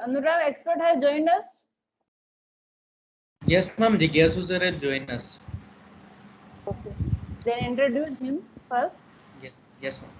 Anurag expert has joined us. Yes, ma'am. Jigyasu sir has joined us. Okay. Then introduce him first. Yes, ma'am.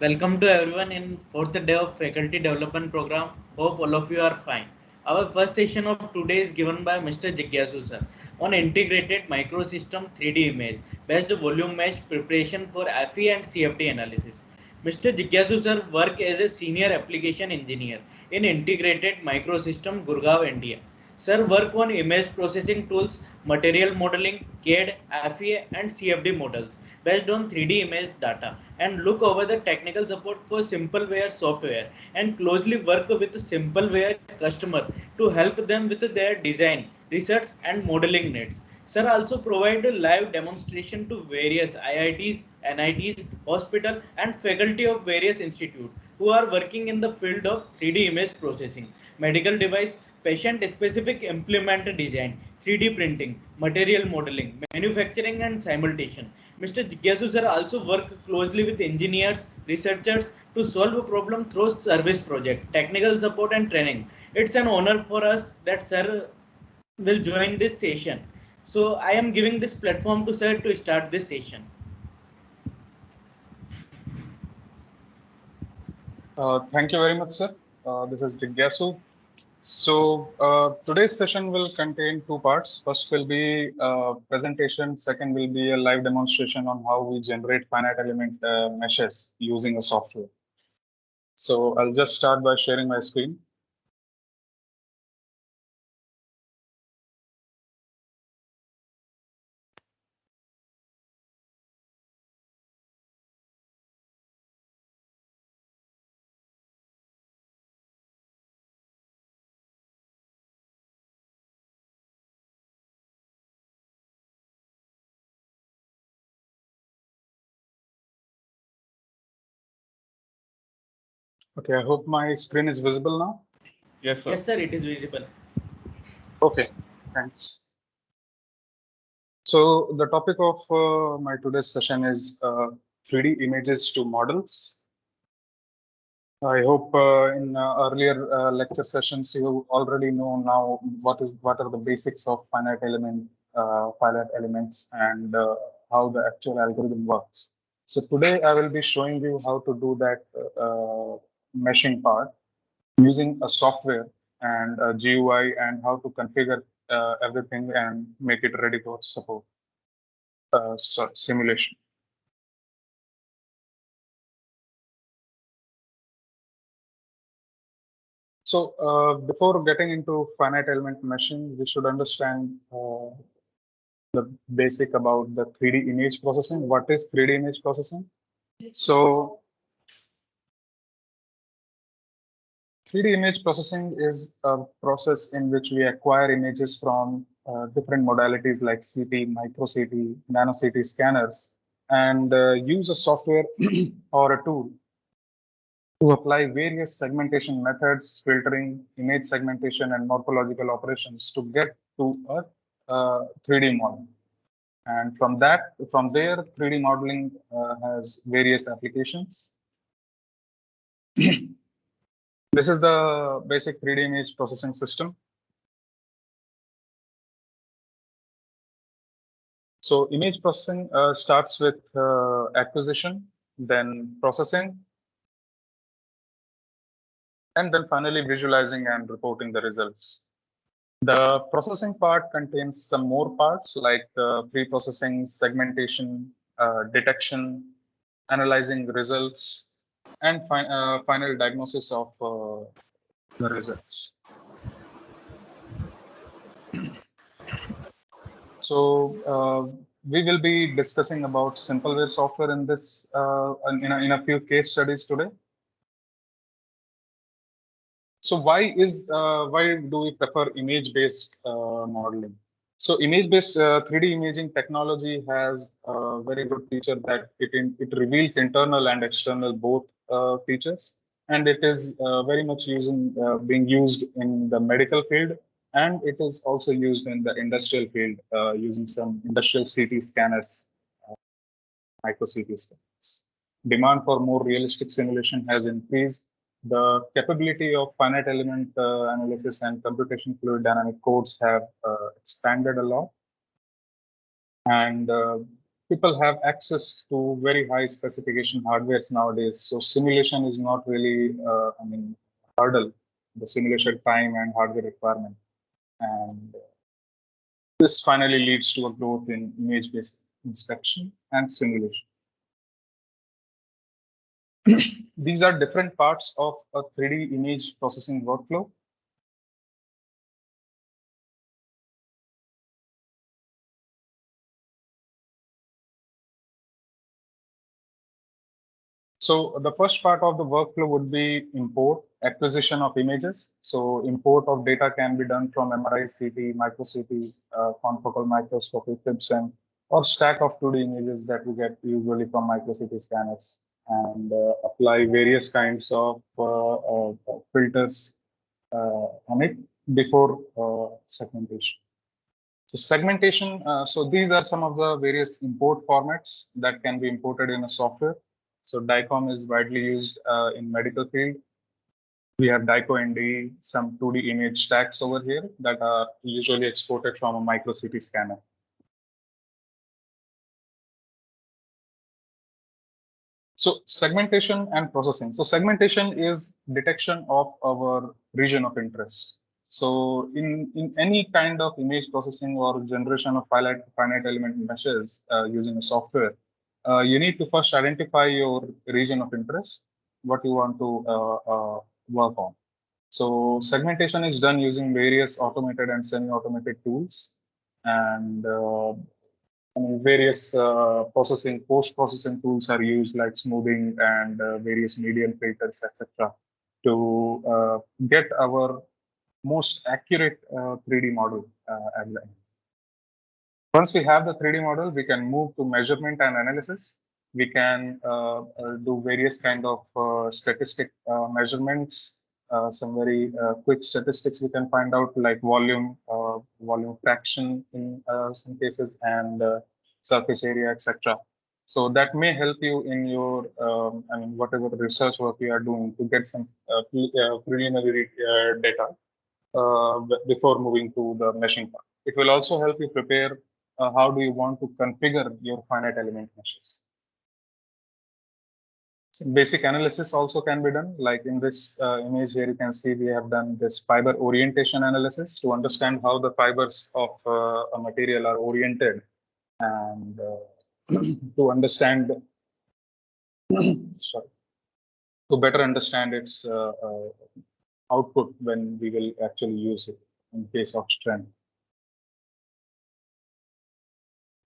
Welcome to everyone in fourth day of faculty development program. Hope all of you are fine. Our first session of today is given by Mr. Jigyasu sir on integrated microsystem 3D image based volume mesh preparation for FE and CFD analysis. Mr. Jigyasu sir work as a senior application engineer in integrated microsystem Gurgaon, India. Sir work on image processing tools, material modeling, CAD, FEA and CFD models based on 3D image data and look over the technical support for Simpleware software and closely work with Simpleware customer to help them with their design, research and modeling needs. Sir also provide a live demonstration to various IITs, NITs, hospital and faculty of various institutes who are working in the field of 3D image processing, medical device, patient-specific implement design, 3D printing, material modeling, manufacturing and simulation. Mr. Jigyasu sir also work closely with engineers, researchers to solve a problem through service project, technical support and training. It's an honor for us that sir will join this session. So I am giving this platform to sir to start this session. Thank you very much, sir. This is Jigyasu. So today's session will contain two parts. First will be presentation. Second will be a live demonstration on how we generate finite element meshes using a software. So I'll just start by sharing my screen. Okay, I hope my screen is visible now. Yes, sir. Yes, sir, it is visible. Okay, thanks. So the topic of my today's session is 3D images to models. I hope in earlier lecture sessions you already know now what are the basics of finite elements and how the actual algorithm works. So today I will be showing you how to do that meshing part using a software and a GUI and how to configure everything and make it ready for support simulation. So before getting into finite element meshing, we should understand the basic about the 3D image processing. What is 3D image processing? So 3D image processing is a process in which we acquire images from different modalities like CT, micro CT, nano CT scanners, and use a software or a tool to apply various segmentation methods, filtering, image segmentation, and morphological operations to get to a 3D model. And from there, 3D modeling has various applications. This is the basic 3D image processing system. So image processing starts with acquisition, then processing, and then finally visualizing and reporting the results. The processing part contains some more parts like pre-processing, segmentation, detection, analyzing results, and final diagnosis of the results. So we will be discussing about Simpleware software in this in a few case studies today. So why do we prefer image-based modeling? So image-based 3D imaging technology has a very good feature that it reveals internal and external both features, and it is very much being used in the medical field, and it is also used in the industrial field using some industrial CT scanners, micro CT scanners. Demand for more realistic simulation has increased. The capability of finite element analysis and computation fluid dynamic codes have expanded a lot, and people have access to very high specification hardwares nowadays. So simulation is not really, hurdle, the simulation time and hardware requirement. And this finally leads to a growth in image-based inspection and simulation. These are different parts of a 3D image processing workflow. So the first part of the workflow would be import, acquisition of images. So import of data can be done from MRI, CT, micro CT, confocal microscopy, FIBSIM, or stack of 2D images that we get usually from micro CT scanners, and apply various kinds of filters on it before segmentation. So segmentation, so these are some of the various import formats that can be imported in a software. So DICOM is widely used in medical field. We have DICO ND, some 2D image stacks over here that are usually exported from a micro CT scanner. So segmentation and processing. So segmentation is detection of our region of interest. So in any kind of image processing or generation of finite element meshes using a software, you need to first identify your region of interest, what you want to work on. So segmentation is done using various automated and semi-automated tools, and various post-processing tools are used, like smoothing and various median filters, etc., to get our most accurate 3D model at the end. Once we have the 3D model, we can move to measurement and analysis. We can do various kind of statistic measurements, some very quick statistics we can find out, like volume fraction in some cases, and surface area, etc. So that may help you in your, whatever research work you are doing, to get some preliminary data before moving to the meshing part. It will also help you prepare how do you want to configure your finite element meshes. Some basic analysis also can be done. Like in this image here, you can see we have done this fiber orientation analysis to understand how the fibers of a material are oriented, and to understand, sorry, to better understand its output when we will actually use it in case of strength.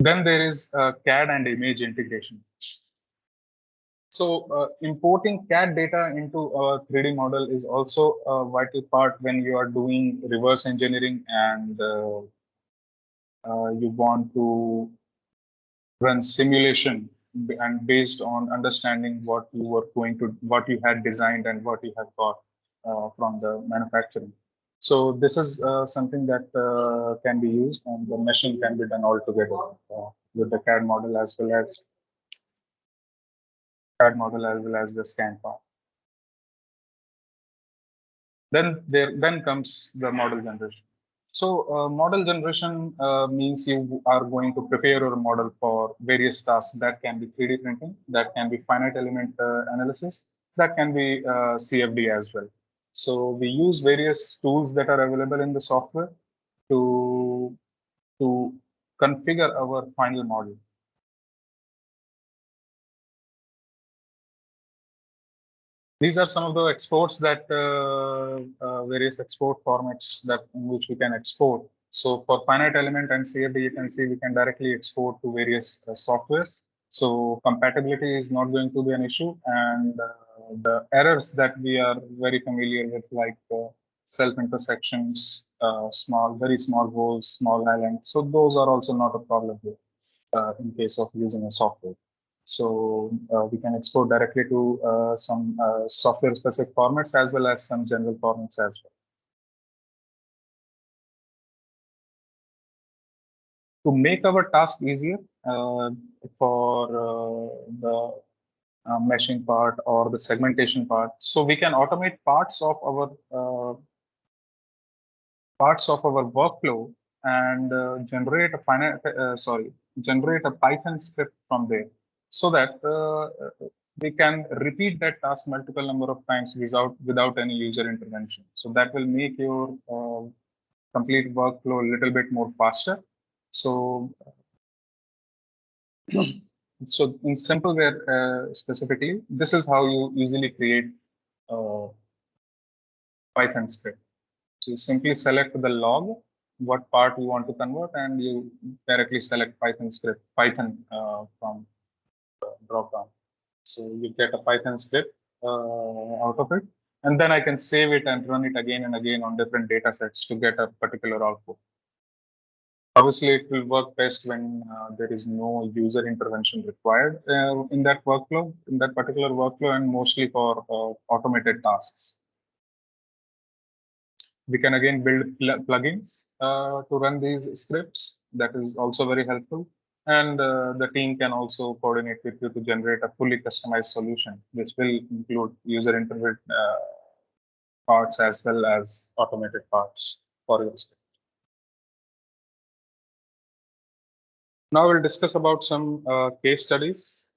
Then there is CAD and image integration. So importing CAD data into a 3D model is also a vital part when you are doing reverse engineering, and you want to run simulation, and based on understanding what you had designed and what you have got from the manufacturing. So this is something that can be used, and the meshing can be done all together with the CAD model as well as the scan part. Then comes the model generation. So model generation means you are going to prepare your model for various tasks. That can be 3D printing, that can be finite element analysis, that can be CFD as well. So we use various tools that are available in the software to configure our final model. These are some of the exports that various export formats that in which we can export. So for finite element and CFD, you can see we can directly export to various softwares. So compatibility is not going to be an issue, and the errors that we are very familiar with, like self-intersections, very small holes, small islands. So those are also not a problem here in case of using a software. So we can export directly to some software-specific formats as well as some general formats as well. To make our task easier for the meshing part or the segmentation part, so we can automate parts of our workflow and generate a Python script from there, so that we can repeat that task multiple number of times without any user intervention. So that will make your complete workflow a little bit more faster. So so in simple way, specifically, this is how you easily create Python script. So you simply select the log, what part you want to convert, and you directly select Python from drop down. So you get a Python script out of it, and then I can save it and run it again and again on different data sets to get a particular output. Obviously, it will work best when there is no user intervention required in that particular workflow, and mostly for automated tasks. We can again build plugins to run these scripts. That is also very helpful. And the team can also coordinate with you to generate a fully customized solution, which will include user interface parts as well as automated parts for your script. Now we'll discuss about some case studies.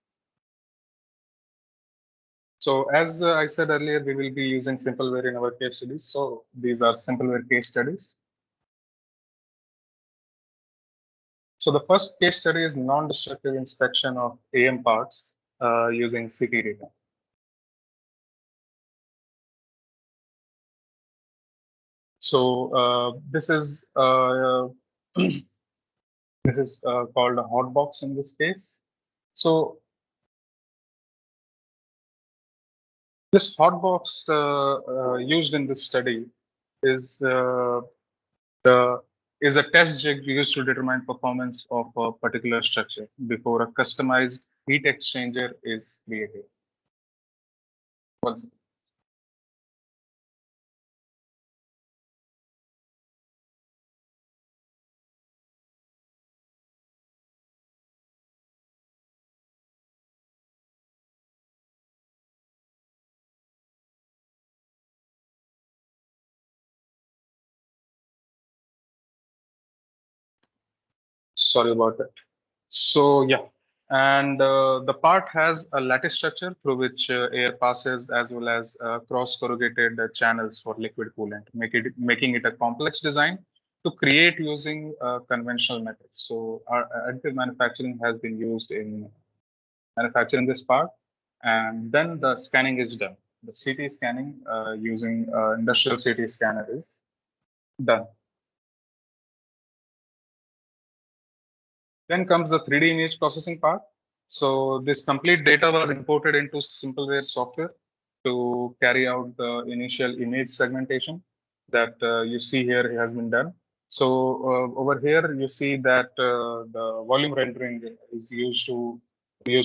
So as I said earlier, we will be using Simpleware in our case studies. So these are Simpleware case studies. So the first case study is non-destructive inspection of AM parts using CT data. So this is this is called a hot box in this case. So this hot box used in this study is is a test jig used to determine performance of a particular structure before a customized heat exchanger is created. Once Sorry about that. So yeah, and the part has a lattice structure through which air passes, as well as cross corrugated channels for liquid coolant, making it a complex design to create using conventional methods. So our additive manufacturing has been used in manufacturing this part, and then the scanning is done. The CT scanning using industrial CT scanner is done. Then comes the 3D image processing part. So this complete data was imported into Simpleware software to carry out the initial image segmentation that you see here has been done. So over here you see that the volume rendering is used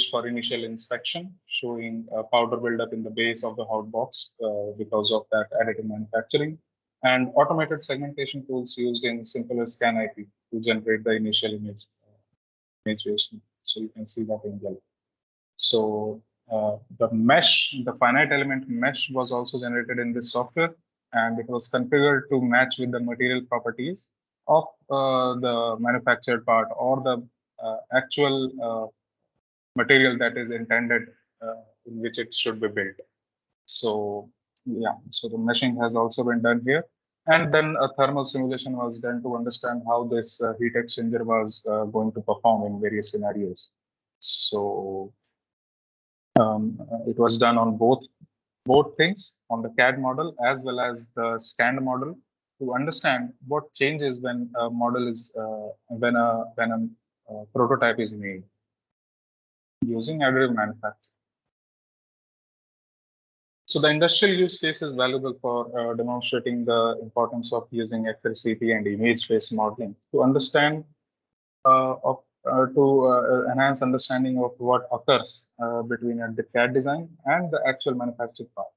for initial inspection, showing powder buildup in the base of the hot box because of that additive manufacturing, and automated segmentation tools used in Simpleware Scan IP to generate the initial image situation. So you can see that in yellow. So the finite element mesh was also generated in this software, and it was configured to match with the material properties of the manufactured part or the actual material that is intended in which it should be built. So yeah, so the meshing has also been done here. And then a thermal simulation was done to understand how this heat exchanger was going to perform in various scenarios. So it was done on both things, on the CAD model as well as the scanned model, to understand what changes when a model is when a prototype is made using additive manufacturing. So the industrial use case is valuable for demonstrating the importance of using X-ray-CT and image-based modeling to understand to enhance understanding of what occurs between a CAD design and the actual manufactured part.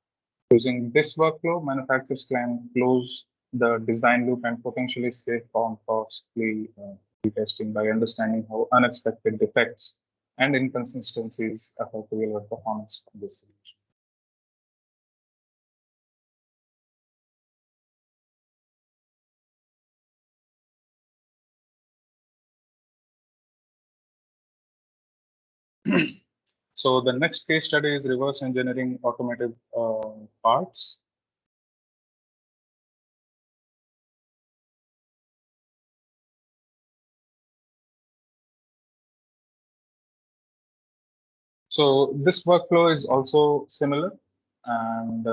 Using this workflow, manufacturers can close the design loop and potentially save on costly testing by understanding how unexpected defects and inconsistencies affect real-world performance of this solution. So the next case study is reverse engineering automotive parts. So this workflow is also similar, and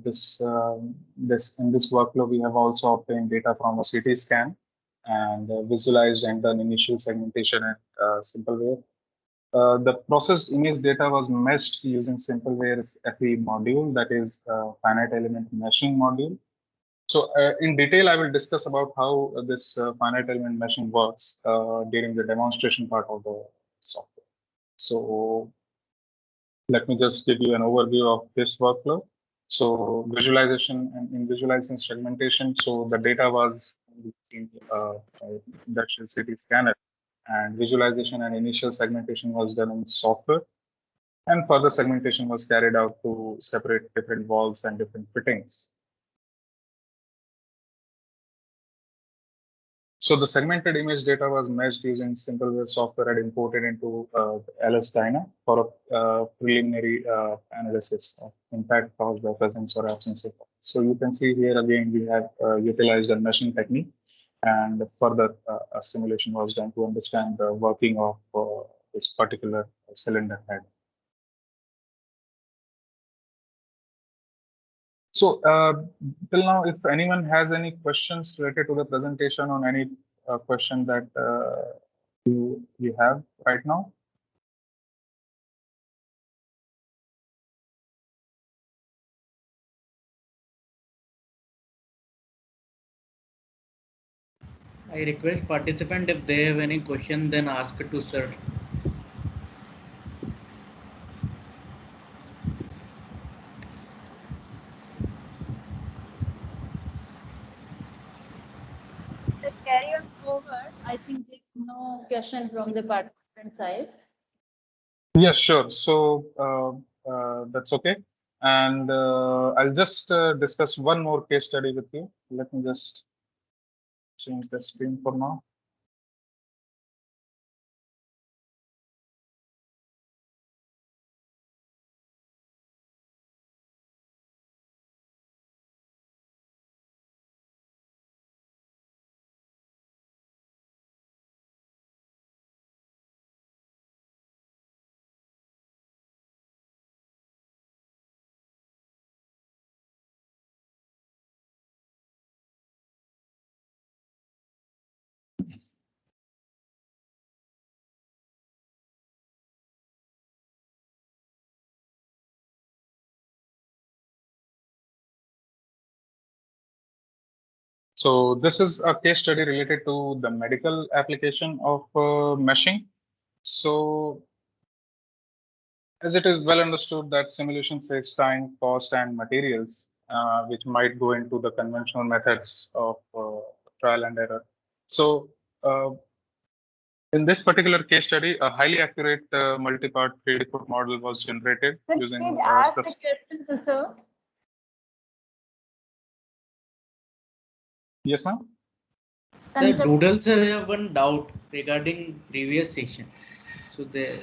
this in this workflow we have also obtained data from a CT scan and visualized and done initial segmentation at SimpleWare. The processed image data was meshed using SimpleWare's FE module, that is finite element meshing module. So in detail, I will discuss about how this finite element meshing works during the demonstration part of the software. So let me just give you an overview of this workflow. So visualization and in visualizing segmentation, so the data was in industrial CT scanner, and visualization and initial segmentation was done in software, and further segmentation was carried out to separate different valves and different fittings. So the segmented image data was meshed using SimpleWare software and imported into LS-DYNA for a preliminary analysis of impact caused by presence or absence of. So you can see here again we have utilized a meshing technique, and further a simulation was done to understand the working of this particular cylinder head. So till now, if anyone has any questions related to the presentation on any question that you have right now. I request participant if they have any question, then ask to sir. Let's carry on forward. I think there's no question from the participant side. Yes, sure. So that's okay. And I'll just discuss one more case study with you. Let me just change the screen for now. So this is a case study related to the medical application of meshing. So as it is well understood that simulation saves time, cost, and materials, which might go into the conventional methods of trial and error. So in this particular case study, a highly accurate multi-part 3D foot model was generated Sir, using please ask the question to sir. Yes, ma'am. Sir, Doodle sir have one doubt regarding previous section. So they.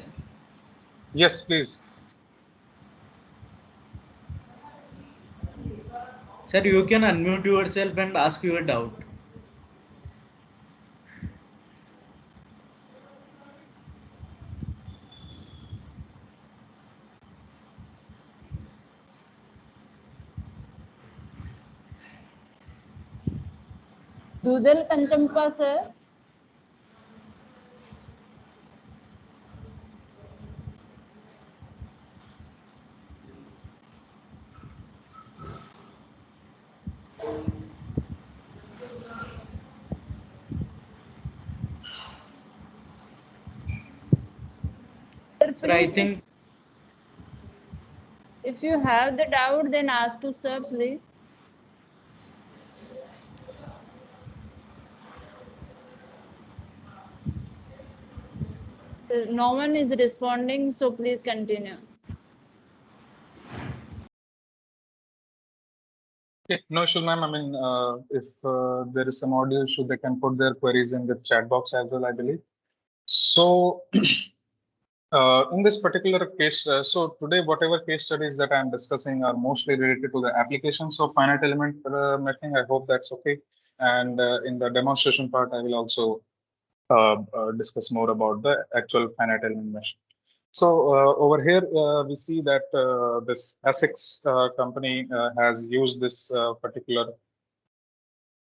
Yes, please. Sir, you can unmute yourself and ask your doubt. Doodle Kanchampa sir. Sir, I think If you have the doubt, then ask to sir, please. No one is responding, so please continue. Okay, no issue, ma'am. I mean, if there is some audio issue, they can put their queries in the chat box as well, I believe. So, in this particular case, so today, whatever case studies that I'm discussing are mostly related to the applications of finite element meshing. I hope that's okay. And in the demonstration part, I will also discuss more about the actual finite element meshing. So over here, we see that this ASICS company has used this particular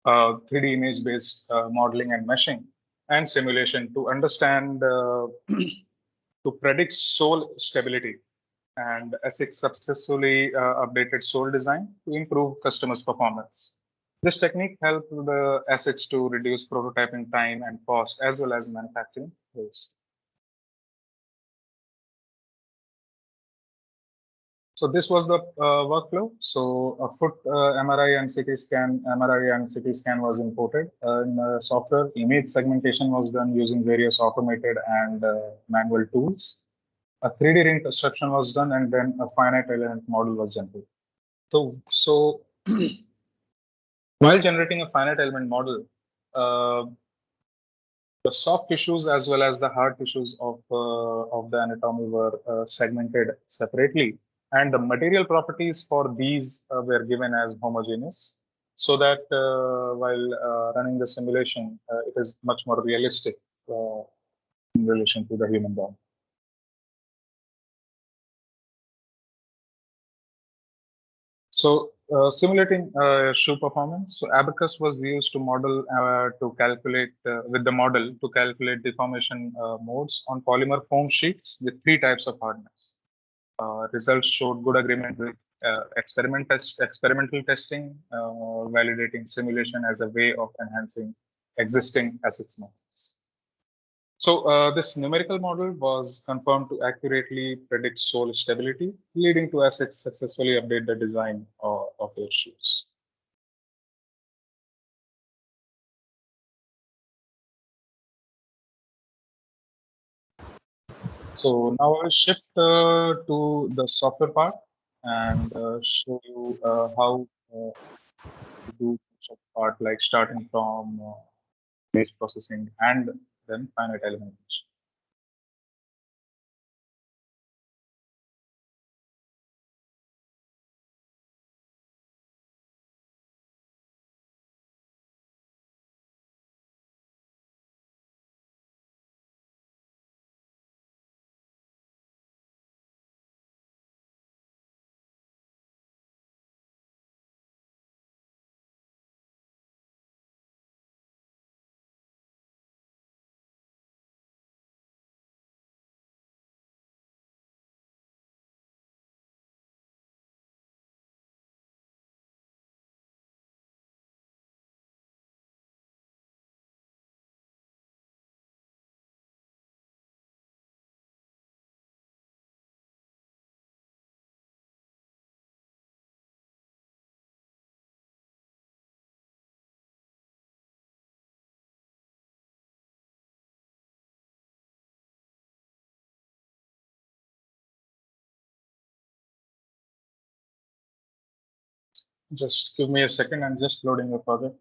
3D image based modeling and meshing and simulation to understand to predict sole stability. And ASICS successfully updated sole design to improve customers' performance. This technique helped the ASICS to reduce prototyping time and cost as well as manufacturing waste. So this was the workflow. So a foot MRI and CT scan, MRI and CT scan was imported in software. Image segmentation was done using various automated and manual tools. A 3D reconstruction was done, and then a finite element model was generated. So while generating a finite element model, the soft tissues as well as the hard tissues of the anatomy were segmented separately, and the material properties for these were given as homogeneous, so that while running the simulation, it is much more realistic in relation to the human body. So simulating shoe performance. So Abacus was used to model to calculate with the model to calculate deformation modes on polymer foam sheets with 3 types of hardness. Results showed good agreement with experimental testing, validating simulation as a way of enhancing existing ASICS models. So this numerical model was confirmed to accurately predict sole stability, leading to ASICS successfully update the design of their shoes. So now I'll shift to the software part and show you how to do such part, like starting from image processing and then finite element. Just give me a second. I'm just loading the project.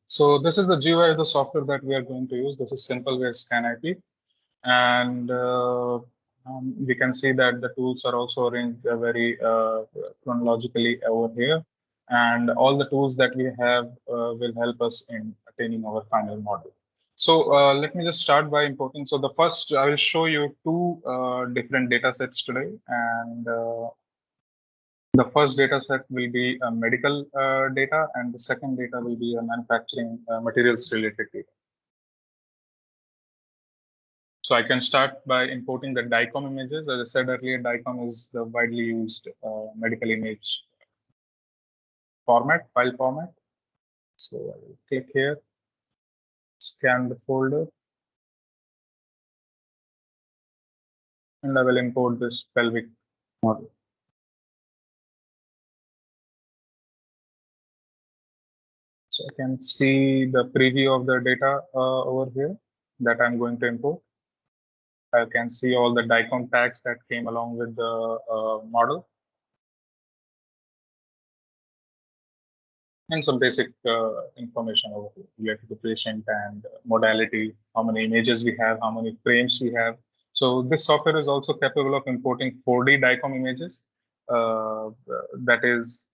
So this is the GUI of the software that we are going to use. This is Simpleware Scan IP. And we can see that the tools are also arranged very chronologically over here. And all the tools that we have will help us in attaining our final model. So let me just start by importing. So the first, I will show you two different data sets today. And the first data set will be medical data, and the second data will be manufacturing materials related data. So I can start by importing the DICOM images. As I said earlier, DICOM is the widely used medical image format, file format. So I will click here, scan the folder, and I will import this pelvic model. So I can see the preview of the data over here that I'm going to import. I can see all the DICOM tags that came along with the model. And some basic information over here related to patient and modality, how many images we have, how many frames we have. So this software is also capable of importing 4D DICOM images. That is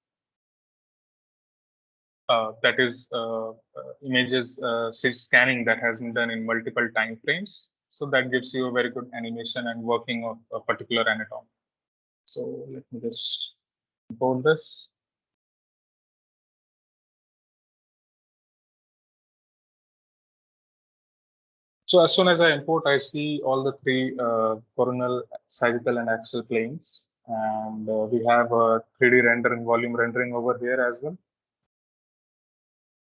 images scanning that has been done in multiple time frames. So that gives you a very good animation and working of a particular anatomy. So let me just import this. So as soon as I import, I see all the three coronal, sagittal, and axial planes. And we have a 3D render and volume rendering over here as well.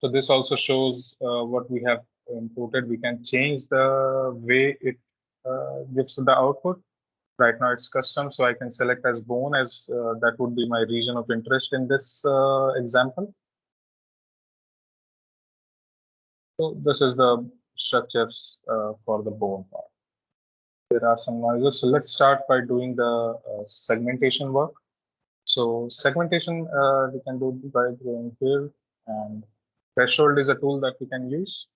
So this also shows what we have imported. We can change the way it gives the output. Right now it's custom, so I can select as bone as that would be my region of interest in this example. So this is the structures for the bone part. There are some noises. So let's start by doing the segmentation work. So segmentation we can do by going here, and threshold is a tool that we can use.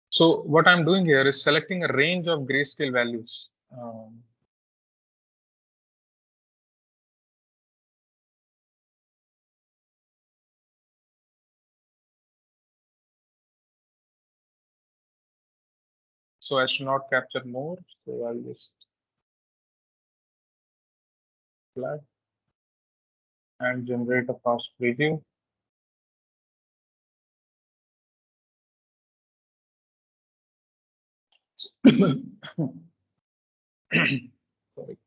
So what I'm doing here is selecting a range of grayscale values. So I should not capture more. So I'll just apply and generate a fast preview. Sorry.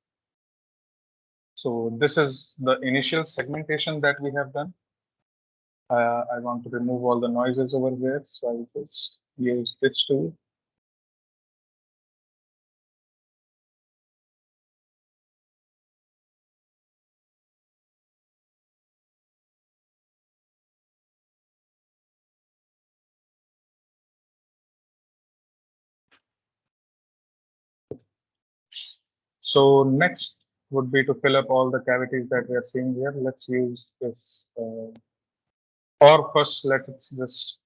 So this is the initial segmentation that we have done. I want to remove all the noises over here, so I will just use this tool. So next would be to fill up all the cavities that we are seeing here. Let's use this. Or first, let's just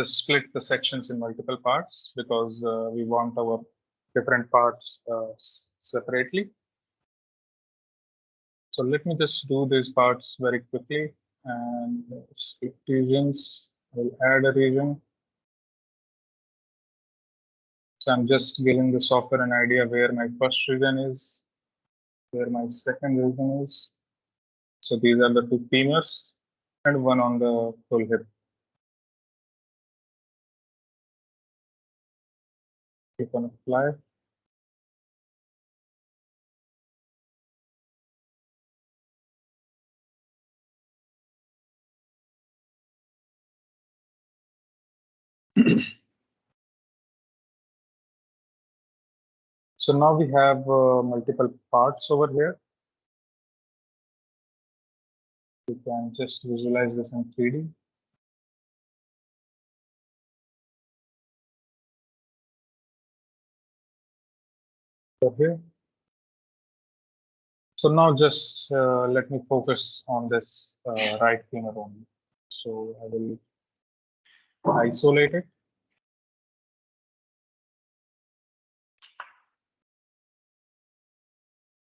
split the sections in multiple parts because we want our different parts separately. So let me just do these parts very quickly and split regions. We'll add a region. So I'm just giving the software an idea where my first region is, where my second region is. So these are the two femurs and one on the full hip. Click on apply. So now we have multiple parts over here. You can just visualize this in 3D. Over here. So now just let me focus on this right femur only. So I will isolate it.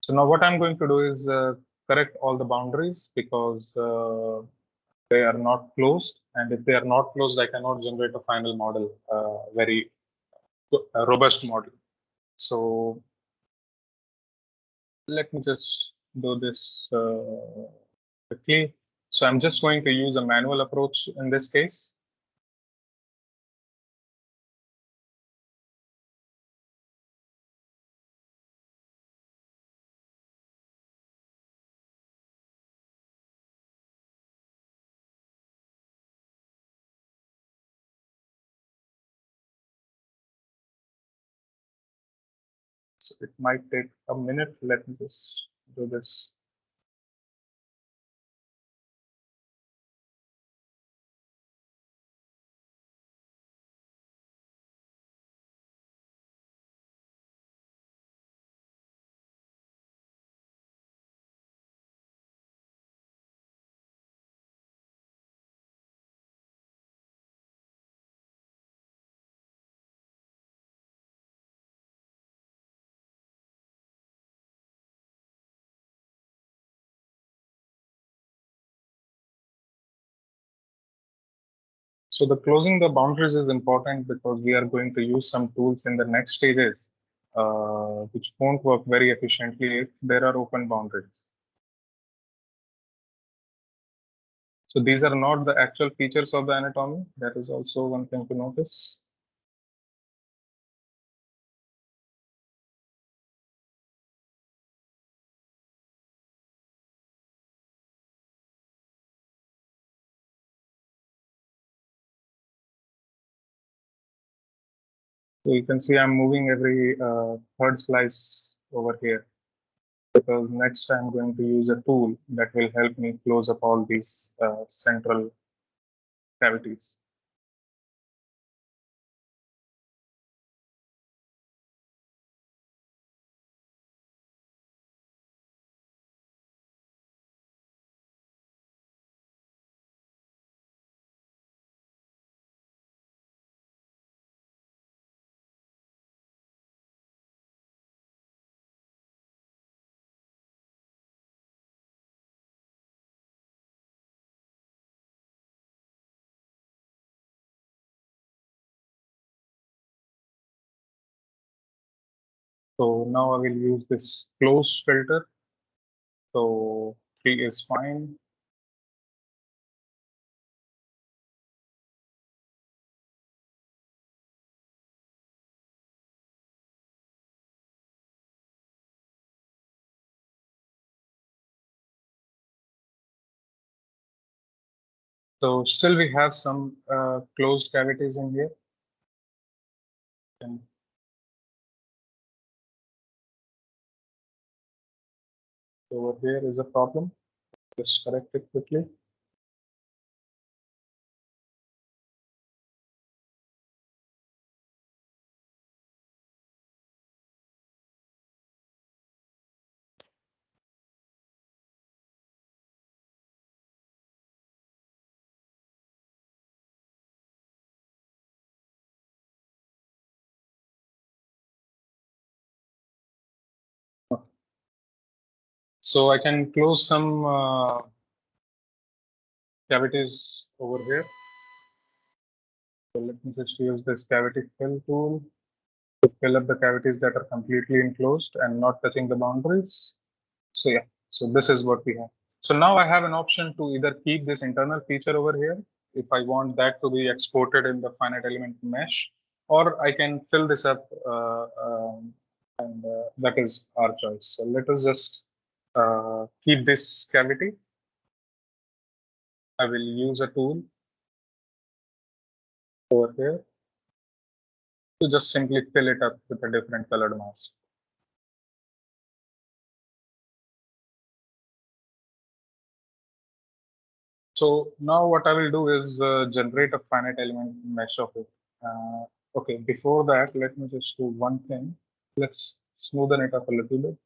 So now what I'm going to do is correct all the boundaries because they are not closed. And if they are not closed, I cannot generate a final model, very robust model. So let me just do this quickly. So I'm just going to use a manual approach in this case. So it might take a minute. Let me just do this. So the closing the boundaries is important because we are going to use some tools in the next stages, which won't work very efficiently if there are open boundaries. So these are not the actual features of the anatomy. That is also one thing to notice. So you can see I'm moving every third slice over here because next I'm going to use a tool that will help me close up all these central cavities. So now I will use this close filter. So 3 is fine. So still we have some closed cavities in here. And over here is a problem. Just correct it quickly. So I can close some cavities over here. So let me just use this cavity fill tool to fill up the cavities that are completely enclosed and not touching the boundaries. So yeah, so this is what we have. So now I have an option to either keep this internal feature over here if I want that to be exported in the finite element mesh, or I can fill this up and that is our choice. So let us just keep this cavity. I will use a tool over here to just simply fill it up with a different colored mask. So now what I will do is generate a finite element mesh of it. Okay, before that, let me just do one thing. Let's smoothen it up a little bit.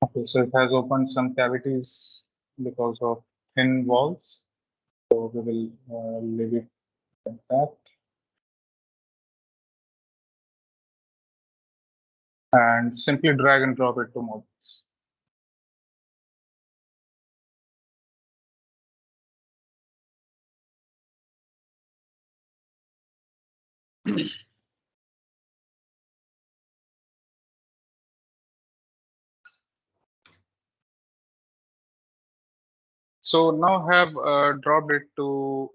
Okay, so it has opened some cavities because of thin walls. So we will leave it at that. And simply drag and drop it to models. So now have dropped it to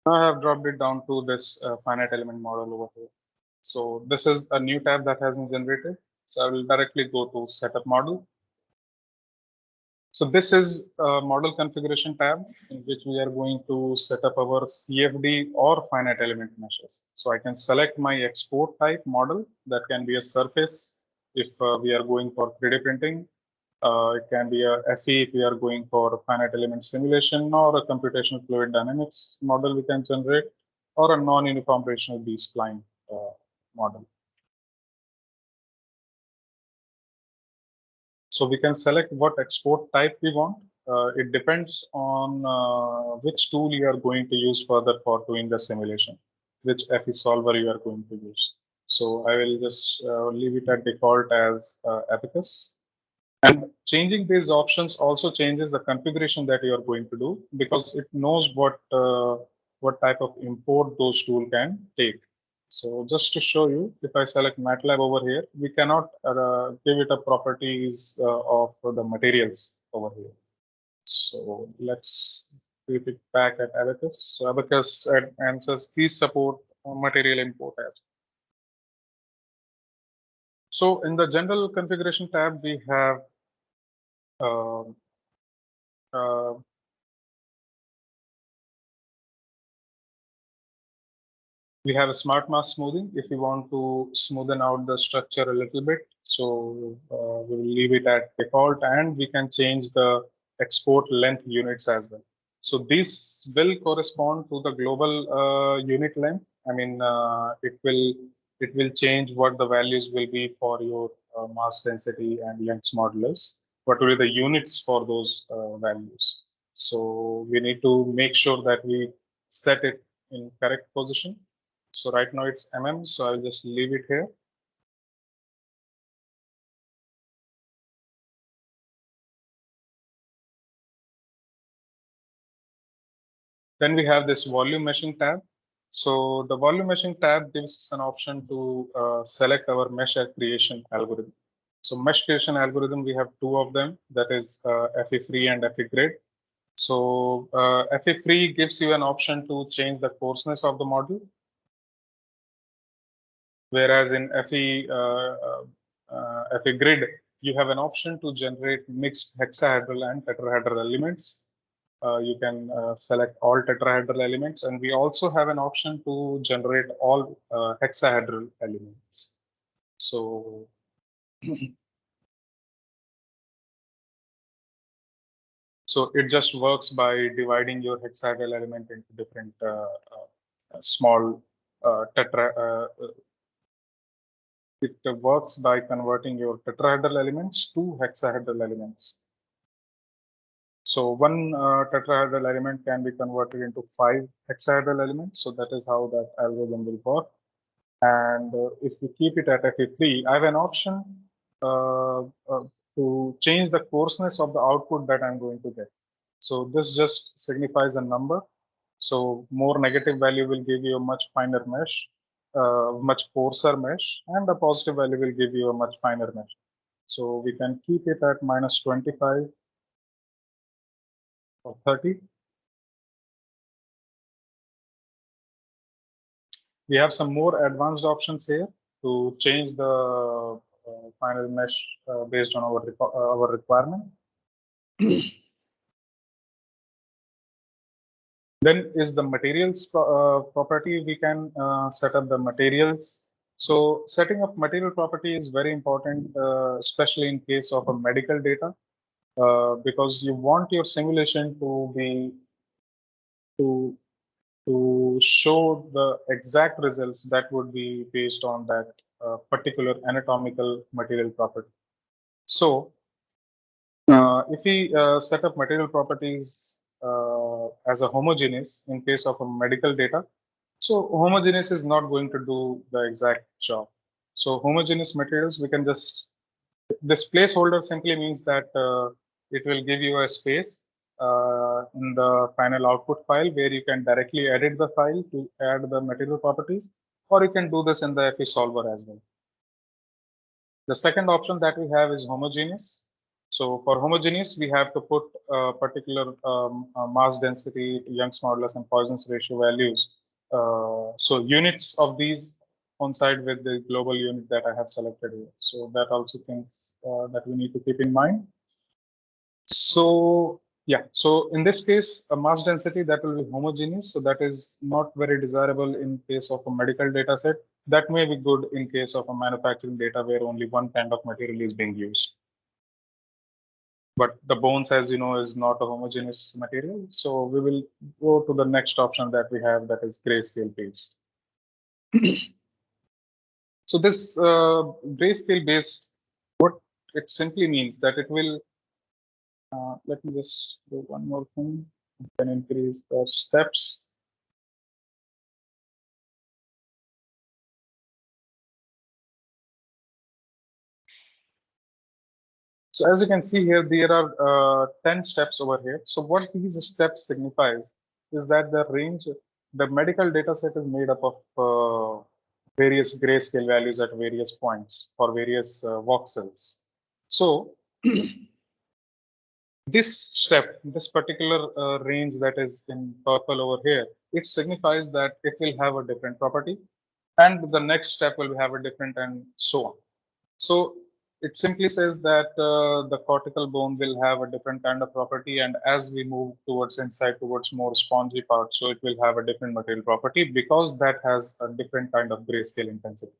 now I have dropped it down to this finite element model over here. So this is a new tab that has been generated. So I will directly go to setup model. So this is a model configuration tab in which we are going to set up our CFD or finite element meshes. So I can select my export type model that can be a surface if we are going for 3D printing. It can be a FE if we are going for finite element simulation, or a computational fluid dynamics model we can generate, or a non-uniform rational B-spline model. So we can select what export type we want. It depends on which tool you are going to use further for doing the simulation, which FE solver you are going to use. So I will just leave it at default as Abacus. And changing these options also changes the configuration that you are going to do, because it knows what type of import those tool can take. So just to show you, if I select MATLAB over here, we cannot give it a properties of the materials over here. So let's keep it back at Abacus. So Abacus answers these support material import as well. So in the general configuration tab, we have uh, uh, we have a smart mass smoothing if we want to smoothen out the structure a little bit. So we will leave it at default, and we can change the export length units as well. So this will correspond to the global unit length. I mean, it will change what the values will be for your mass density and Young's modulus. What will be the units for those values? So we need to make sure that we set it in correct position. So right now it's mm, so I'll just leave it here. Then we have this volume meshing tab. So the volume meshing tab gives us an option to select our mesh creation algorithm. So mesh creation algorithm, we have two of them, that is FE free and FE grid. So FE free gives you an option to change the coarseness of the model, whereas in FE grid, you have an option to generate mixed hexahedral and tetrahedral elements. You can select all tetrahedral elements, and we also have an option to generate all hexahedral elements. So so it just works by dividing your hexahedral element into different small tetra. It works by converting your tetrahedral elements to hexahedral elements. So one tetrahedral element can be converted into 5 hexahedral elements. So that is how that algorithm will work. And if we keep it at FE3, I have an option to change the coarseness of the output that I'm going to get. So this just signifies a number. So more negative value will give you a much finer mesh, much coarser mesh, and the positive value will give you a much finer mesh. So we can keep it at minus 25 or 30. We have some more advanced options here to change the final mesh based on our requirement. Then is the materials property. We can set up the materials. So setting up material property is very important, especially in case of a medical data, because you want your simulation to be to show the exact results that would be based on that particular anatomical material property. So if we set up material properties as a homogeneous in case of a medical data, so homogeneous is not going to do the exact job. So homogeneous materials, we can just, this placeholder simply means that it will give you a space in the final output file where you can directly edit the file to add the material properties, or you can do this in the FE solver as well. The second option that we have is homogeneous. So for homogeneous, we have to put particular mass density, Young's modulus, and Poisson's ratio values. So units of these coincide with the global unit that I have selected here. So that also things that we need to keep in mind. So yeah, so in this case, a mass density that will be homogeneous. So that is not very desirable in case of a medical data set. That may be good in case of a manufacturing data where only one kind of material is being used. But the bones, as you know, is not a homogeneous material. So we will go to the next option that we have, that is grayscale based. So this grayscale based, what it simply means that it will, let me just do one more thing. You can increase the steps. So as you can see here, there are 10 steps over here. So what these steps signifies is that the range, the medical data set is made up of various grayscale values at various points for various voxels. So this step, this particular range that is in purple over here, it signifies that it will have a different property, and the next step will have a different, and so on. So it simply says that the cortical bone will have a different kind of property, and as we move towards inside, towards more spongy part, so it will have a different material property because that has a different kind of grayscale intensity.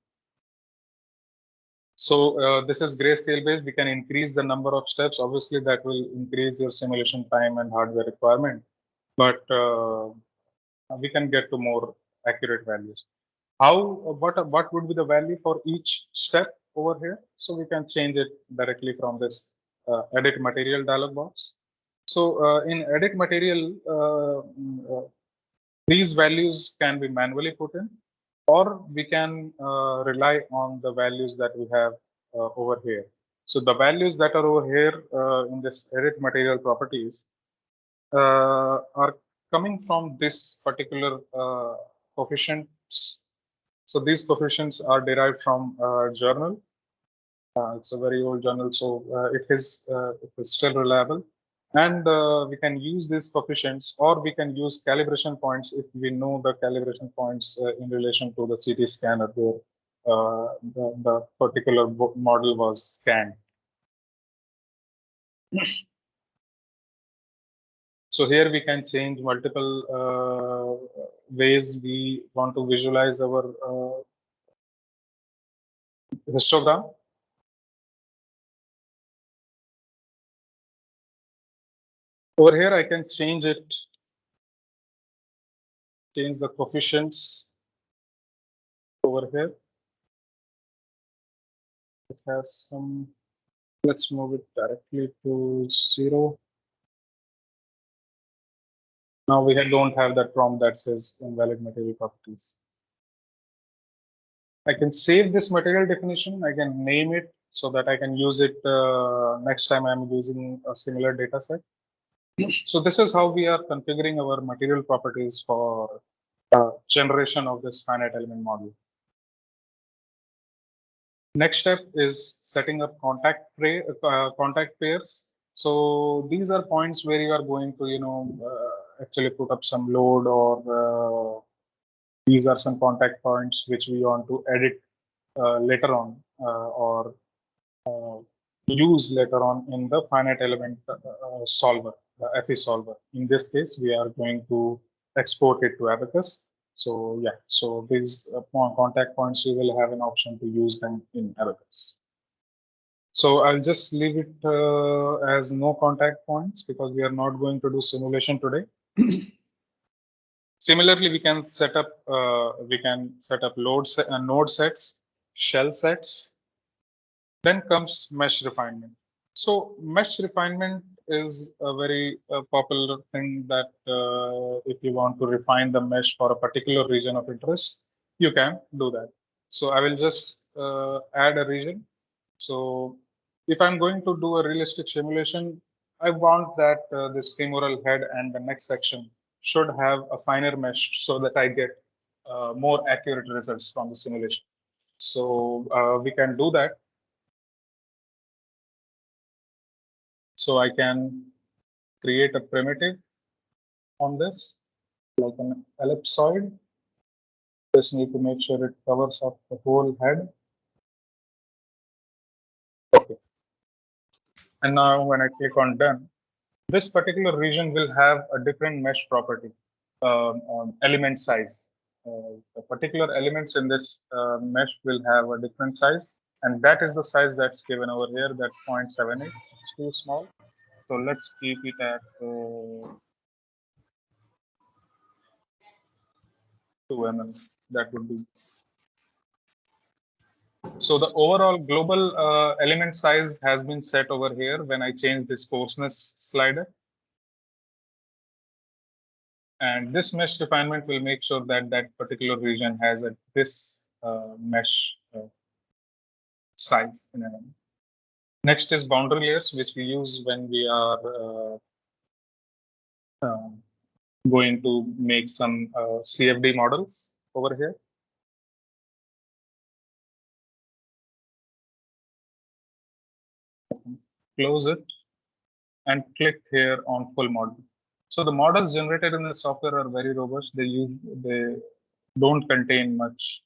So this is grayscale based. We can increase the number of steps. Obviously, that will increase your simulation time and hardware requirement, but we can get to more accurate values. How, what would be the value for each step over here? So we can change it directly from this edit material dialog box. So in edit material, these values can be manually put in, or we can rely on the values that we have over here. So the values that are over here in this edit material properties are coming from this particular coefficients. So these coefficients are derived from a journal. It's a very old journal, so it is still reliable. And we can use these coefficients, or we can use calibration points if we know the calibration points in relation to the CT scanner where the particular model was scanned. So here we can change multiple ways we want to visualize our histogram. Over here, I can change it, change the coefficients over here. It has some, let's move it directly to 0. Now we don't have that prompt that says invalid material properties. I can save this material definition. I can name it so that I can use it next time I'm using a similar data set. So this is how we are configuring our material properties for generation of this finite element model. Next step is setting up contact pairs. So these are points where you are going to, actually put up some load, or these are some contact points which we want to edit later on, or use later on in the finite element solver, the FE solver. In this case, we are going to export it to Abacus. So yeah, so these contact points, you will have an option to use them in Abacus. So I'll just leave it as no contact points because we are not going to do simulation today. Similarly, we can set up node sets. shell sets. Then comes mesh refinement. So mesh refinement is a very popular thing that if you want to refine the mesh for a particular region of interest, you can do that. So I will just add a region. So if I'm going to do a realistic simulation, I want that this femoral head and the neck section should have a finer mesh so that I get more accurate results from the simulation. So we can do that. So I can create a primitive on this, like an ellipsoid. Just need to make sure it covers up the whole head. Okay. And now when I click on done, this particular region will have a different mesh property, on element size. The particular elements in this mesh will have a different size, and that is the size that's given over here. That's 0.78. It's too small. So let's keep it at 2 mm. That would be. So the overall global element size has been set over here when I change this coarseness slider. And this mesh refinement will make sure that that particular region has this mesh size in an. Next is boundary layers, which we use when we are going to make some CFD models over here. Close it and click here on full model. So the models generated in the software are very robust. They don't contain much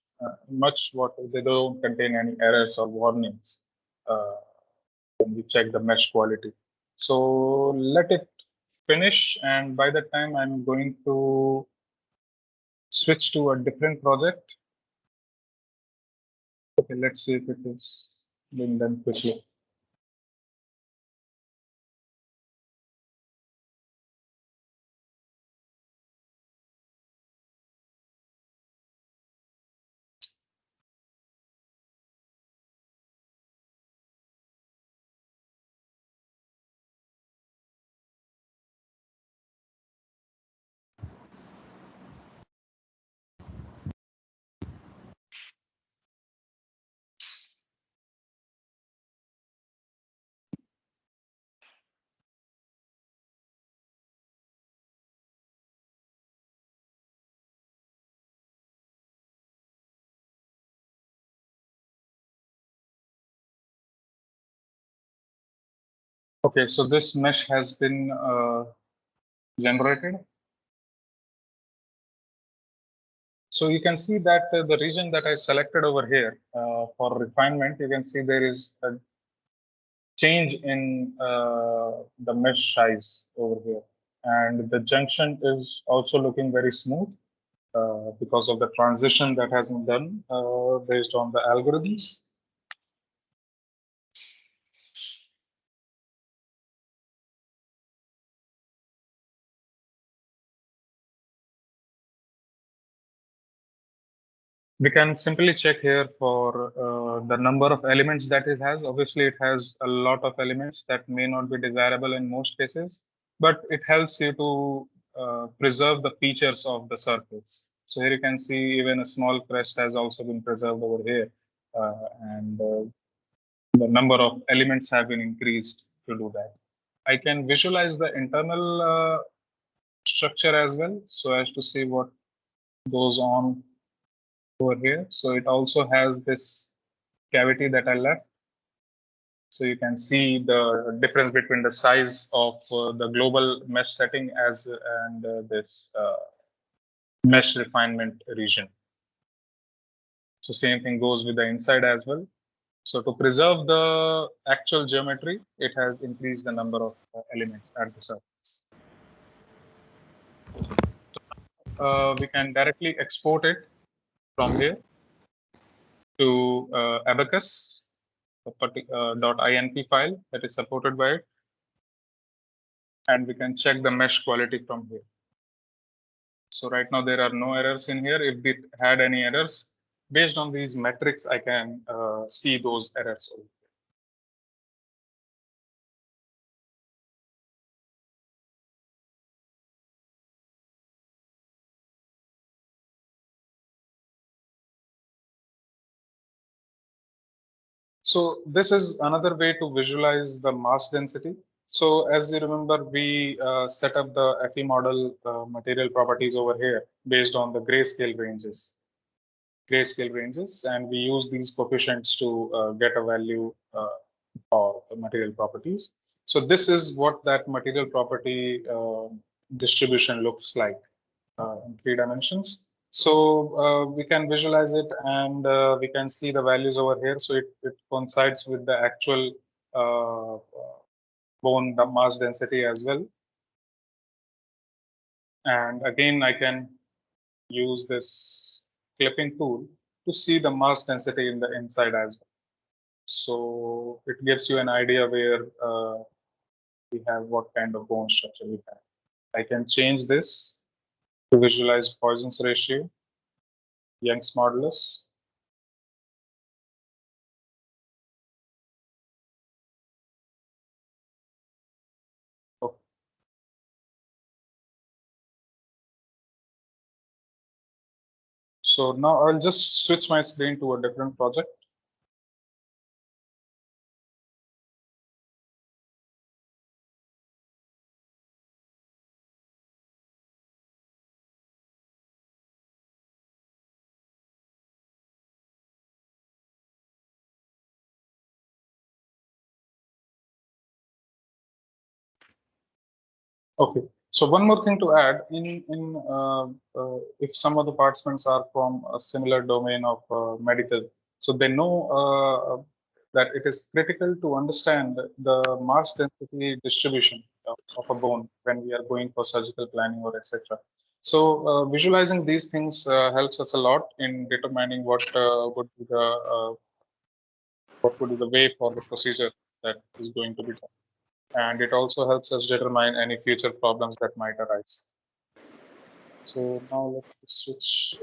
they don't contain any errors or warnings when we check the mesh quality. So let it finish, and by the time I'm going to switch to a different project. Okay, let's see if it is being done quickly. Okay, so this mesh has been generated. So you can see that the region that I selected over here for refinement, you can see there is a change in the mesh size over here. And the junction is also looking very smooth because of the transition that has been done based on the algorithms. We can simply check here for the number of elements that it has. Obviously, it has a lot of elements that may not be desirable in most cases, but it helps you to preserve the features of the surface. So here you can see even a small crest has also been preserved over here. And the number of elements have been increased to do that. I can visualize the internal structure as well, so as to see what goes on over here. So it also has this cavity that I left. So you can see the difference between the size of the global mesh setting and this mesh refinement region. So same thing goes with the inside as well. So to preserve the actual geometry, it has increased the number of elements at the surface. We can directly export it from here to Abacus, .inp file that is supported by it. And we can check the mesh quality from here. So right now there are no errors in here. If it had any errors, based on these metrics, I can see those errors. So this is another way to visualize the mass density. So as you remember, we set up the FE model material properties over here based on the grayscale ranges. And we use these coefficients to get a value for the material properties. So this is what that material property distribution looks like in 3 dimensions. So we can visualize it, and we can see the values over here. So it coincides with the actual bone mass density as well. And again, I can use this clipping tool to see the mass density in the inside as well. So it gives you an idea where we have what kind of bone structure we have. I can change this to visualize Poisson's ratio, Young's modulus. Okay. So now I'll just switch my screen to a different project. Okay. So one more thing to add if some of the participants are from a similar domain of medical, so they know that it is critical to understand the mass density distribution of a bone when we are going for surgical planning or etc. So visualizing these things helps us a lot in determining what would be the way for the procedure that is going to be done. And it also helps us determine any future problems that might arise. So now let's switch.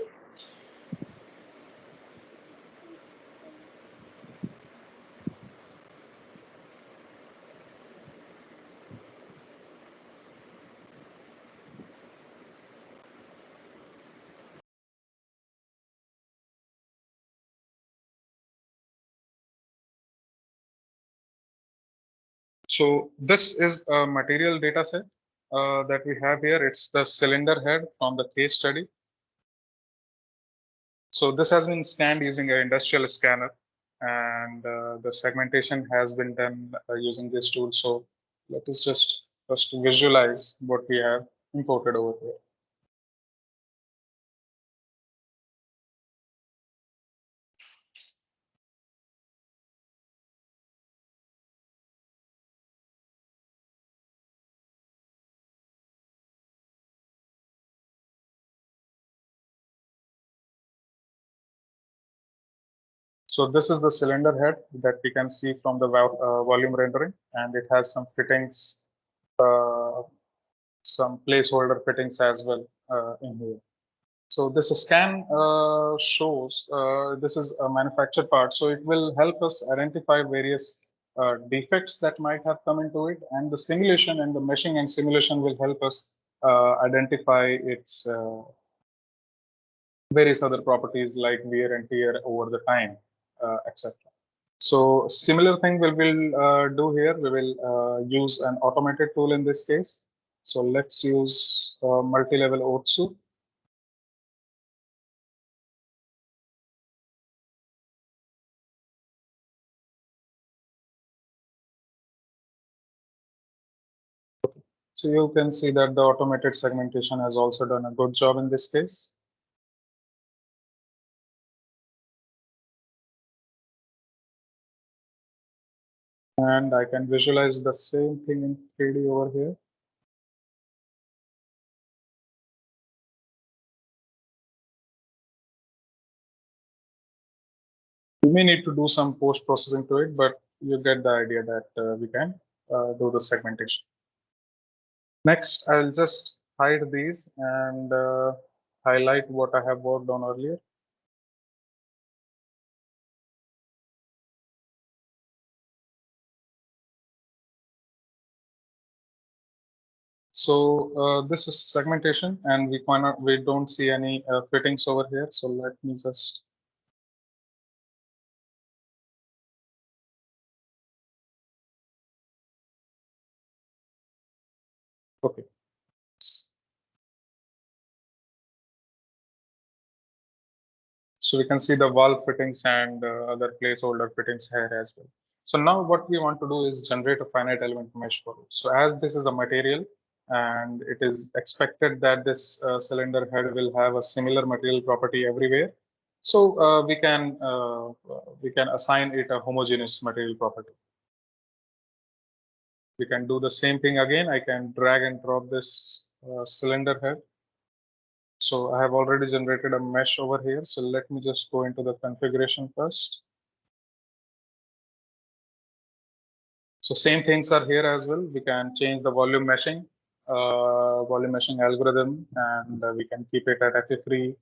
So this is a material data set that we have here. It's the cylinder head from the case study. So this has been scanned using an industrial scanner, and the segmentation has been done using this tool. So let us just first visualize what we have imported over here. So this is the cylinder head that we can see from the volume rendering, and it has some fittings, some placeholder fittings as well in here. So this scan shows this is a manufactured part, so it will help us identify various defects that might have come into it, and the simulation and the meshing and simulation will help us identify its various other properties like wear and tear over the time, etc. So similar thing we will do here. We will use an automated tool in this case. So let's use multi-level Otsu. So you can see that the automated segmentation has also done a good job in this case. And I can visualize the same thing in 3D over here. You may need to do some post-processing to it, but you get the idea that we can do the segmentation. Next, I'll just hide these and highlight what I have worked on earlier. So this is segmentation, and we don't see any fittings over here. So let me just okay. So we can see the wall fittings and other placeholder fittings here as well. So now what we want to do is generate a finite element mesh for it. So as this is a material and it is expected that this cylinder head will have a similar material property everywhere. So we can assign it a homogeneous material property. We can do the same thing again. I can drag and drop this cylinder head. So I have already generated a mesh over here. So let me just go into the configuration first. So same things are here as well. We can change the volume meshing algorithm, and we can keep it at FE3.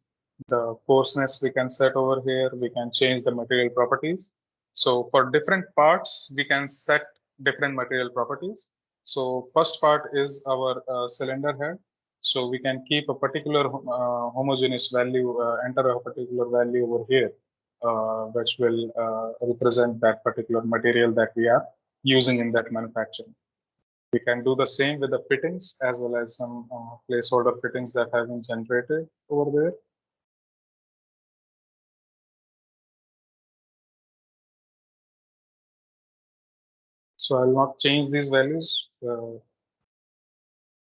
The coarseness we can set over here. We can change the material properties. So for different parts, we can set different material properties. So first part is our cylinder head. So we can keep a particular homogeneous value, enter a particular value over here, which will represent that particular material that we are using in that manufacturing. We can do the same with the fittings as well as some placeholder fittings that have been generated over there. So I'll not change these values.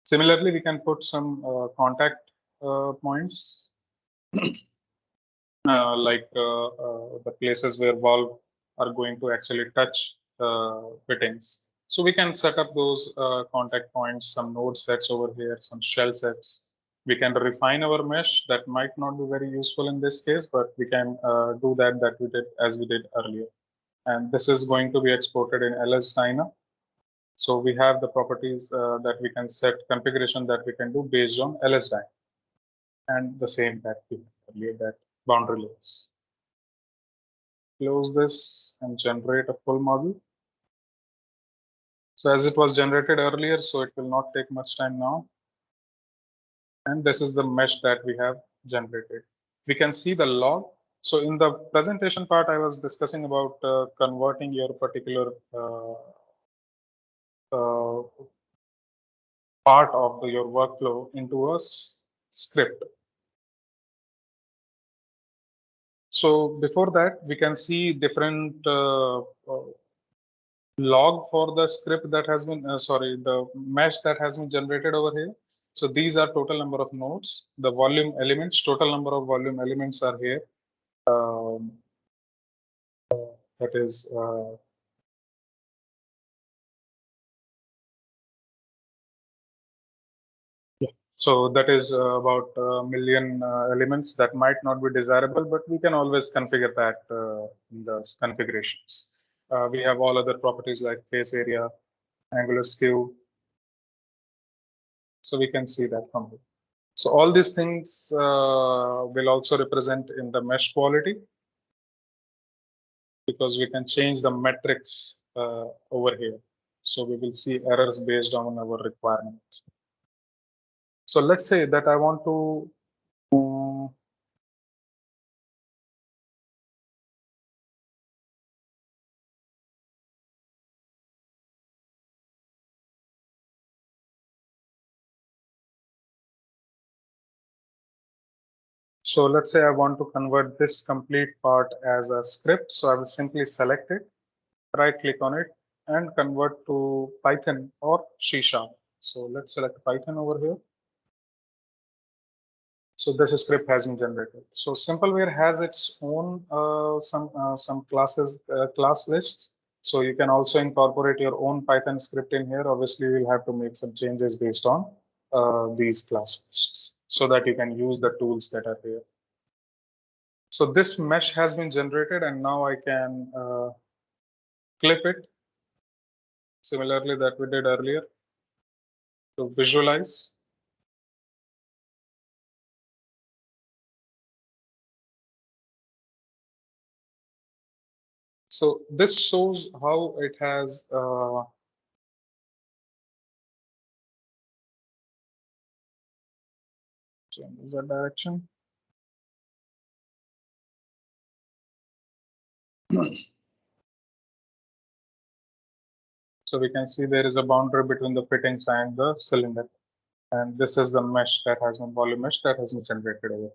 Similarly, we can put some contact points like the places where valve are going to actually touch fittings. So we can set up those contact points, some node sets over here, some shell sets. We can refine our mesh. That might not be very useful in this case, but we can do that we did as we did earlier. And this is going to be exported in LS-DYNA. So we have the properties that we can set configuration that we can do based on LS-DYNA. And the same that we had earlier, that boundary layers. Close this and generate a full model. So as it was generated earlier, so it will not take much time now. And this is the mesh that we have generated. We can see the log. So in the presentation part, I was discussing about converting your particular part of your workflow into a script. So before that, we can see different log for the script that has been, the mesh that has been generated over here. So these are total number of nodes. The volume elements, total number of volume elements are here. That is so that is about a million elements that might not be desirable, but we can always configure that in the configurations. We have all other properties like face area, angular skew. So we can see that from here. So all these things will also represent in the mesh quality, because we can change the metrics over here. So we will see errors based on our requirements. So let's say that I want to So let's say I want to convert this complete part as a script. So I will simply select it, right click on it, and convert to Python or C#. So let's select Python over here. So this script has been generated. So Simpleware has its own some classes class lists. So you can also incorporate your own Python script in here. Obviously, you'll have to make some changes based on these class lists so that you can use the tools that are here. So this mesh has been generated, and now I can clip it similarly that we did earlier to visualize. So this shows how it has changes the direction. So we can see there is a boundary between the fittings and the cylinder. And this is the mesh that has been volume mesh that has been generated over.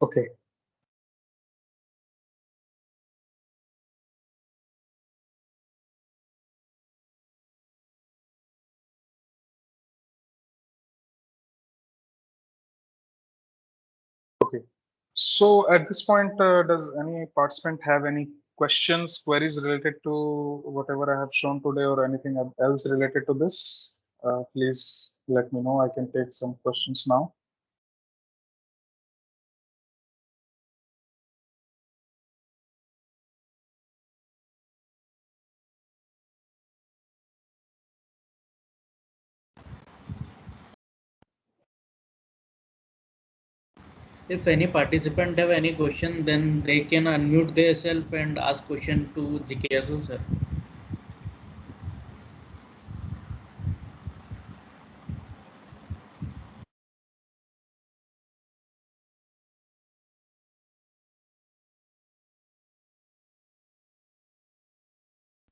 Okay. Okay. So at this point, does any participant have any questions, queries related to whatever I have shown today or anything else related to this? Please let me know. I can take some questions now. If any participant have any question, then they can unmute themselves and ask question to Jigyasu sir.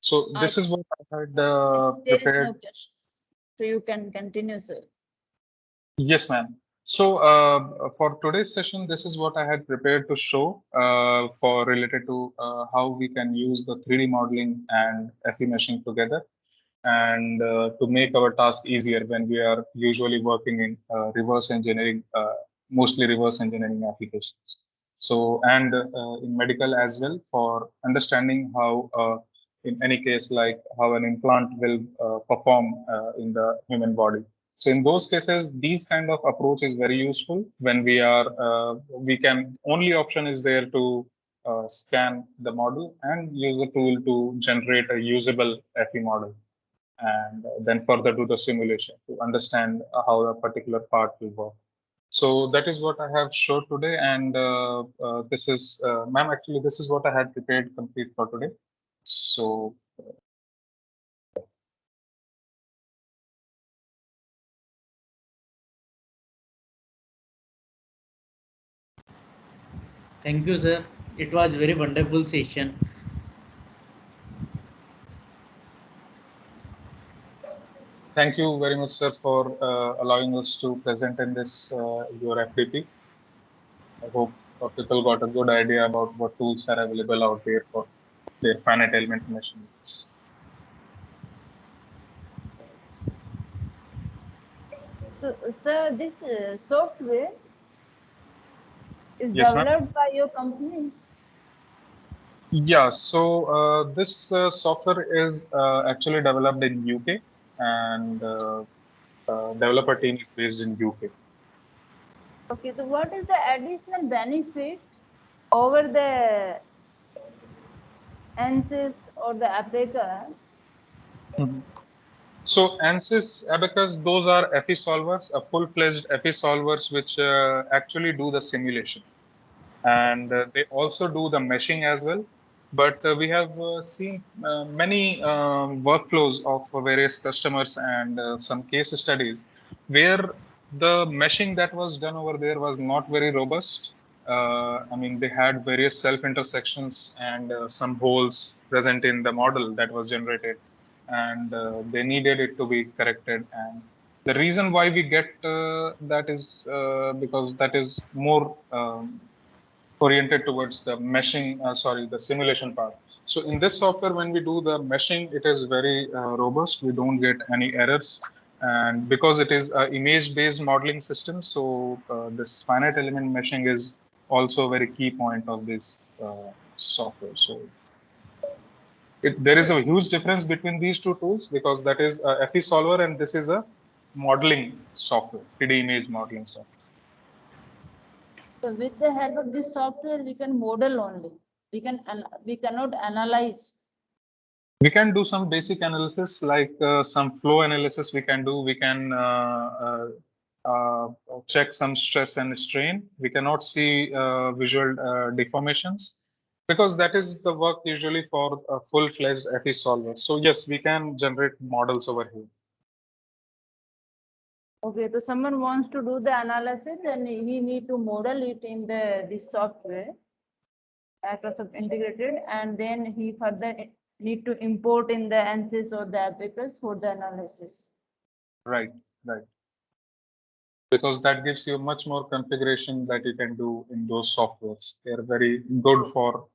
So this is what I had There is prepared. no question. So you can continue, sir. Yes, ma'am. So for today's session, this is what I had prepared to show for related to how we can use the 3D modeling and FE meshing together, and to make our task easier when we are usually working in reverse engineering, mostly reverse engineering applications. So, and in medical as well, for understanding how, in any case, like how an implant will perform in the human body. So in those cases, these kind of approach is very useful when we can, only option is there to scan the model and use the tool to generate a usable FE model, and then further do the simulation to understand how a particular part will work. So that is what I have showed today, and this is, ma'am, actually this is what I had prepared complete for today. So Thank you, sir. It was very wonderful session. thank you very much, sir, for allowing us to present in this your FDP. I hope people got a good idea about what tools are available out there for their finite element measurements. So, sir, this software is Yes, ma'am. developed by your company. Yeah, so this software is actually developed in UK, and developer team is based in UK. Okay, so what is the additional benefit over the ANSYS or the Abacus? So ANSYS, Abacus, those are FE solvers, a full-fledged FE solvers which actually do the simulation, and they also do the meshing as well. But we have seen many workflows of various customers and some case studies where the meshing that was done over there was not very robust. I mean, they had various self-intersections and some holes present in the model that was generated, and they needed it to be corrected. And the reason why we get that is because that is more oriented towards the meshing, the simulation part. So in this software, when we do the meshing, it is very robust. We don't get any errors. And because it is an image-based modeling system, so this finite element meshing is also a very key point of this software. So there is a huge difference between these two tools, because that is a FE solver and this is a modeling software, 3D image modeling software. So with the help of this software, we can model only. We cannot analyze. We can do some basic analysis, like some flow analysis we can do. We can check some stress and strain. We cannot see visual deformations because that is the work usually for a full-fledged FE solver. So yes, we can generate models over here. Okay, so someone wants to do the analysis, then he need to model it in this software, Microsoft integrated, and then he further need to import in the ANSYS or the Abacus for the analysis. Right, right. Because that gives you much more configuration that you can do in those softwares. They are very good for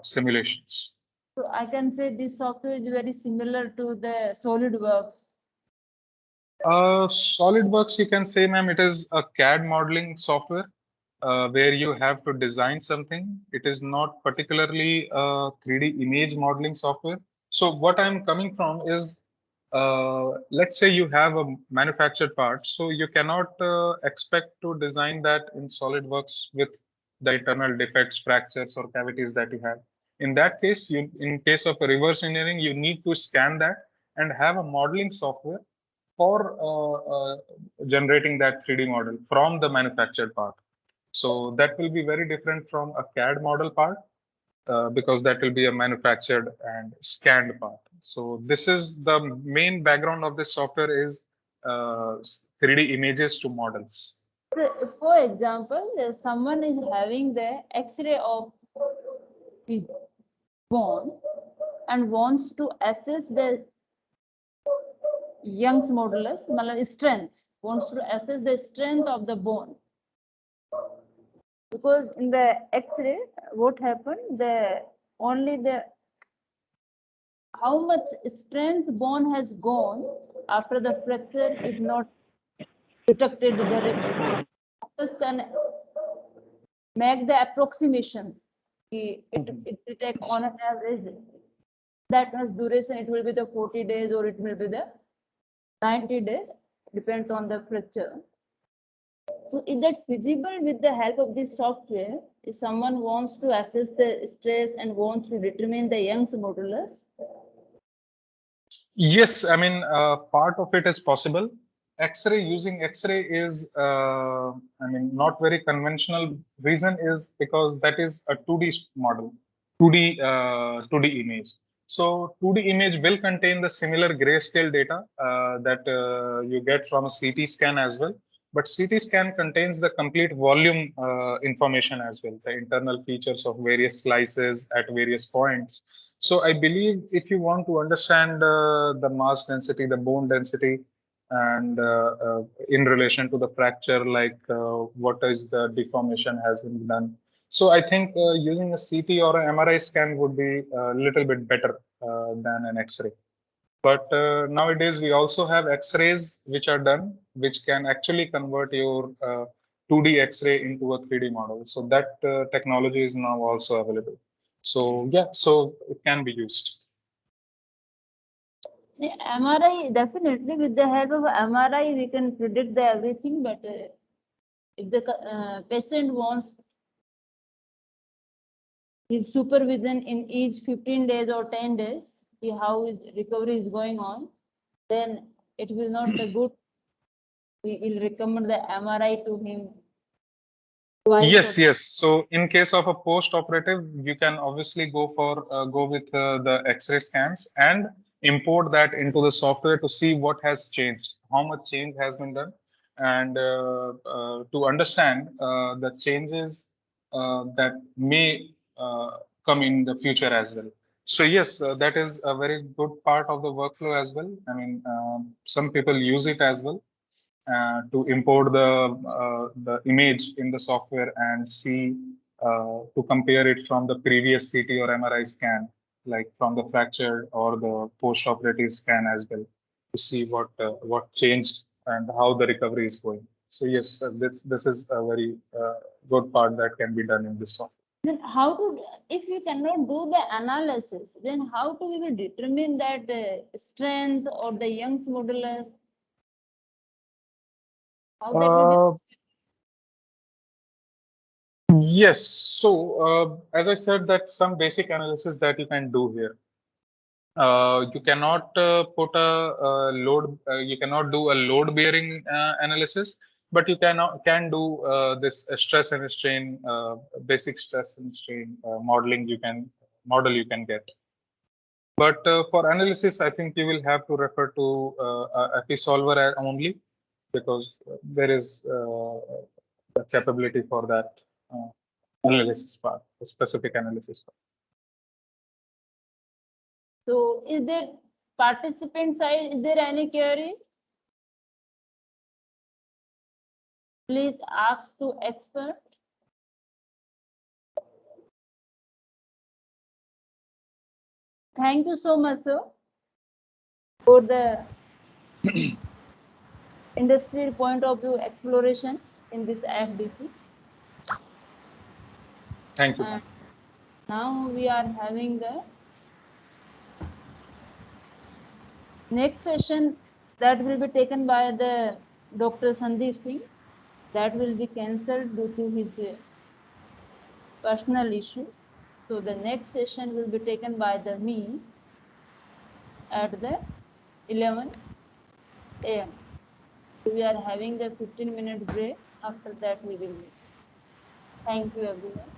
simulations. So I can say this software is very similar to the SolidWorks. SolidWorks, you can say, ma'am, it is a CAD modeling software where you have to design something. It is not particularly a 3D image modeling software. So what I'm coming from is, let's say you have a manufactured part, so you cannot expect to design that in SolidWorks with the internal defects, fractures, or cavities that you have. In that case, in case of a reverse engineering, you need to scan that and have a modeling software for generating that 3D model from the manufactured part. So that will be very different from a CAD model part because that will be a manufactured and scanned part. So this is the main background of this software is 3D images to models. For example, someone is having the X-ray of his bone and wants to assess the Young's modulus, strength, wants to assess the strength of the bone. Because in the X-ray, what happened? Only the how much strength bone has gone after the fracture is not detected. The doctors can make the approximation. It will take on an average. That has duration. It will be the 40 days or it will be the 90 days. Depends on the fracture. So is that feasible with the help of this software? If someone wants to assess the stress and wants to determine the Young's modulus? Yes, I mean, part of it is possible. X-ray, using X-ray is, I mean, not very conventional. Reason is because that is a 2D model, 2D image. So 2D image will contain the similar grayscale data that you get from a CT scan as well. But CT scan contains the complete volume information as well, the internal features of various slices at various points. So I believe if you want to understand the mass density, the bone density, and in relation to the fracture, like what is the deformation has been done. So I think using a CT or an MRI scan would be a little bit better than an X-ray. But nowadays we also have X-rays which are done, which can actually convert your 2D X-ray into a 3D model. So that technology is now also available. So yeah, so it can be used. The MRI, definitely with the help of MRI, we can predict the everything, but if the patient wants his supervision in each 15 days or 10 days, see how his recovery is going on, then it will not be good. We will recommend the MRI to him. Yes, yes. So in case of a post-operative, you can obviously go with the X-ray scans and import that into the software to see what has changed, how much change has been done, and to understand the changes that may come in the future as well. So yes, that is a very good part of the workflow as well. I mean, some people use it as well. To import the image in the software and see to compare it from the previous CT or MRI scan, like from the fractured or the post-operative scan as well, to see what changed and how the recovery is going. So yes, this is a very good part that can be done in this software. Then how to, if we cannot do the analysis, then how do we will determine that strength or the Young's modulus? How that will be Yes. So as I said, that some basic analysis that you can do here. You cannot put a load. You cannot do a load bearing analysis, but you can do this stress and strain, basic stress and strain modeling. You can get. But for analysis, I think you will have to refer to EpiSolver only, because there is a capability for that analysis part, the specific analysis part. So is there participant side, is there any query? Please ask to expert. Thank you so much, sir, for the industrial point of view exploration in this FDP. Thank you. And now we are having the next session that will be taken by the Dr. Sandeep Singh. That will be cancelled due to his personal issue. So the next session will be taken by the me at the 11 a.m. We are having the 15-minute break. After that we will meet. Thank you everyone.